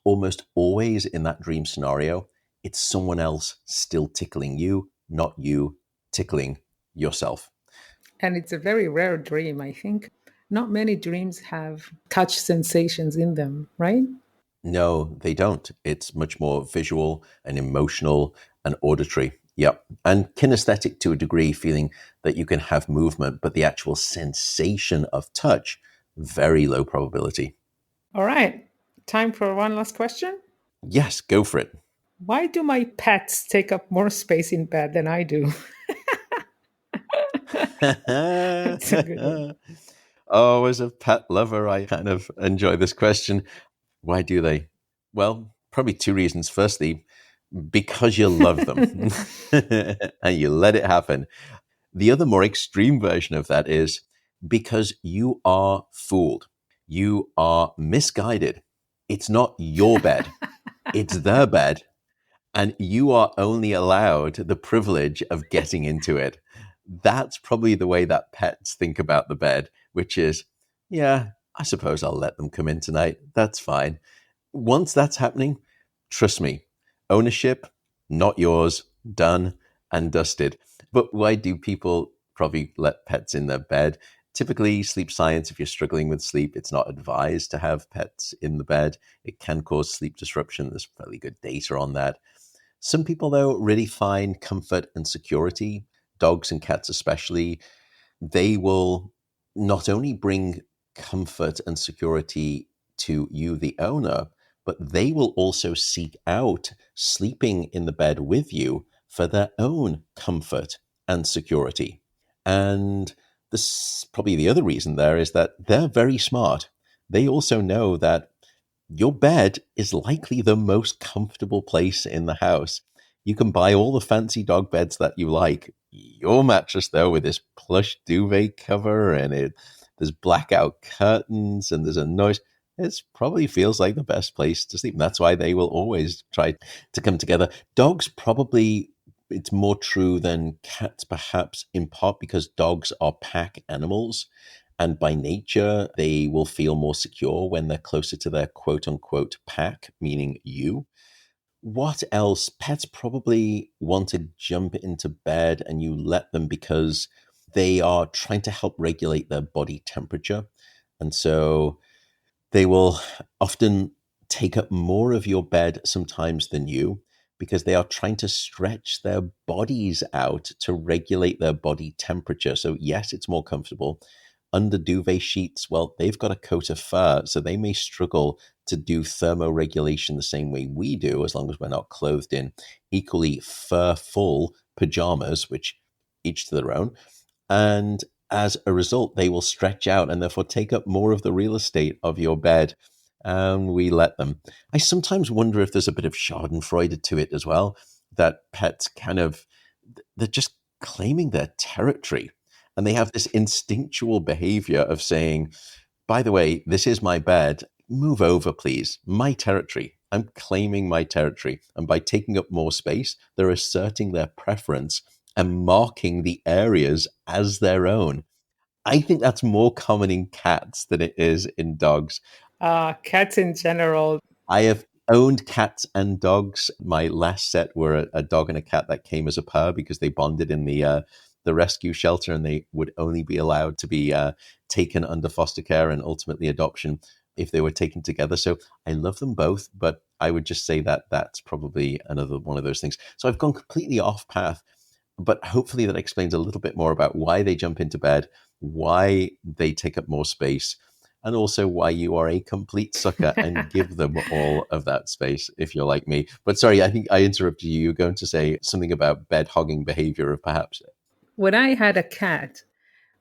almost always in that dream scenario, it's someone else still tickling you, not you tickling yourself. And it's a very rare dream, I think. Not many dreams have touch sensations in them, right? No, they don't. It's much more visual and emotional and auditory. Yep. And kinesthetic to a degree, feeling that you can have movement, but the actual sensation of touch, very low probability. All right. Time for one last question. Yes, go for it. Why do my pets take up more space in bed than I do? It's a good one. Oh, as a pet lover, I kind of enjoy this question. Why do they? Well, probably two reasons. Firstly, because you love them and you let it happen. The other more extreme version of that is because you are fooled. You are misguided. It's not your bed, it's their bed. And you are only allowed the privilege of getting into it. That's probably the way that pets think about the bed, which is, yeah, I suppose I'll let them come in tonight. That's fine. Once that's happening, trust me, ownership, not yours, done and dusted. But why do people probably let pets in their bed? Typically, sleep science, if you're struggling with sleep, it's not advised to have pets in the bed. It can cause sleep disruption. There's fairly good data on that. Some people, though, really find comfort and security, dogs and cats especially. They will not only bring comfort and security to you, the owner, but they will also seek out sleeping in the bed with you for their own comfort and security. And this probably the other reason there is that they're very smart. They also know that your bed is likely the most comfortable place in the house. You can buy all the fancy dog beds that you like. Your mattress, though, with this plush duvet cover and it there's blackout curtains and there's a noise, it probably feels like the best place to sleep. And that's why they will always try to come together. Dogs probably, it's more true than cats, perhaps in part because dogs are pack animals. And by nature, they will feel more secure when they're closer to their quote unquote pack, meaning you. What else? Pets probably want to jump into bed and you let them because they are trying to help regulate their body temperature. And so they will often take up more of your bed sometimes than you because they are trying to stretch their bodies out to regulate their body temperature. So, yes, it's more comfortable. Under duvet sheets, well, they've got a coat of fur, so they may struggle to do thermoregulation the same way we do, as long as we're not clothed in equally fur-full pajamas, which each to their own. And as a result, they will stretch out and therefore take up more of the real estate of your bed. And we let them. I sometimes wonder if there's a bit of Schadenfreude to it as well, that pets kind of, they're just claiming their territory. And they have this instinctual behavior of saying, by the way, this is my bed. Move over, please. My territory. I'm claiming my territory. And by taking up more space, they're asserting their preference and marking the areas as their own. I think that's more common in cats than it is in dogs. Cats in general. I have owned cats and dogs. My last set were a dog and a cat that came as a pair because they bonded in the rescue shelter, and they would only be allowed to be taken under foster care and ultimately adoption if they were taken together. So I love them both, but I would just say that that's probably another one of those things. So I've gone completely off path, but hopefully that explains a little bit more about why they jump into bed, why they take up more space, and also why you are a complete sucker and give them all of that space if you're like me. But sorry, I think I interrupted you. You were going to say something about bed hogging behavior of perhaps. When I had a cat,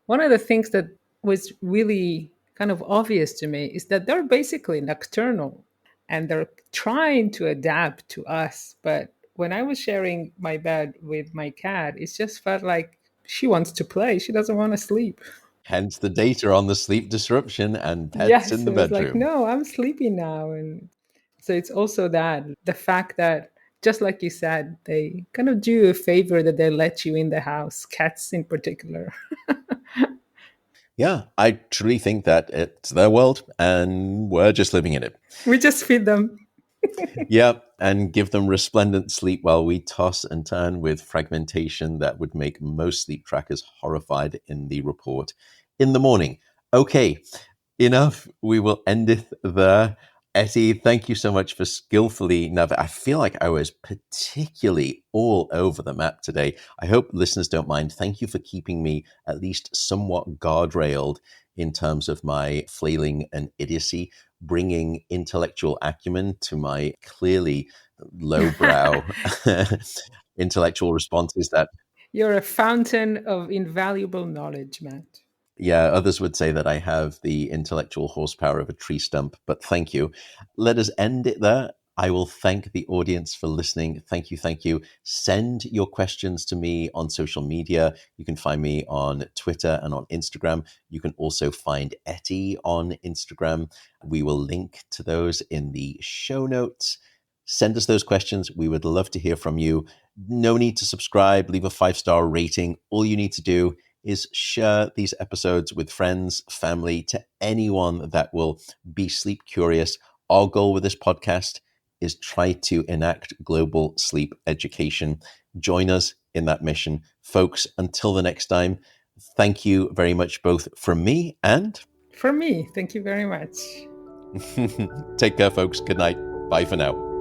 one of the things that was really kind of obvious to me is that they're basically nocturnal and they're trying to adapt to us. But when I was sharing my bed with my cat, it just felt like she wants to play. She doesn't want to sleep. Hence the data on the sleep disruption and pets in Yes, the it was like, bedroom. no, I'm sleepy now. And so it's also that the fact that, just like you said, they kind of do you a favor that they let you in the house, cats in particular. Yeah, I truly think that it's their world and we're just living in it. We just feed them. Yep, and give them resplendent sleep while we toss and turn with fragmentation that would make most sleep trackers horrified in the report in the morning. Okay, enough. We will end it there. Eti, thank you so much for skillfully I feel like I was particularly all over the map today. I hope listeners don't mind. Thank you for keeping me at least somewhat guardrailed in terms of my flailing and idiocy, bringing intellectual acumen to my clearly lowbrow intellectual responses that, You're a fountain of invaluable knowledge, Matt. yeah, others would say that I have the intellectual horsepower of a tree stump, but thank you. Let us end it there. I will thank the audience for listening. Thank you. Thank you. Send your questions to me on social media. You can find me on Twitter and on Instagram. You can also find Eti on Instagram. We will link to those in the show notes. Send us those questions. We would love to hear from you. No need to subscribe, leave a 5-star rating. All you need to do is share these episodes with friends, family, to anyone that will be sleep curious. Our goal with this podcast is try to enact global sleep education. Join us in that mission. Folks, until the next time, thank you very much both from me and For me, thank you very much. take care, folks. Good night. Bye for now.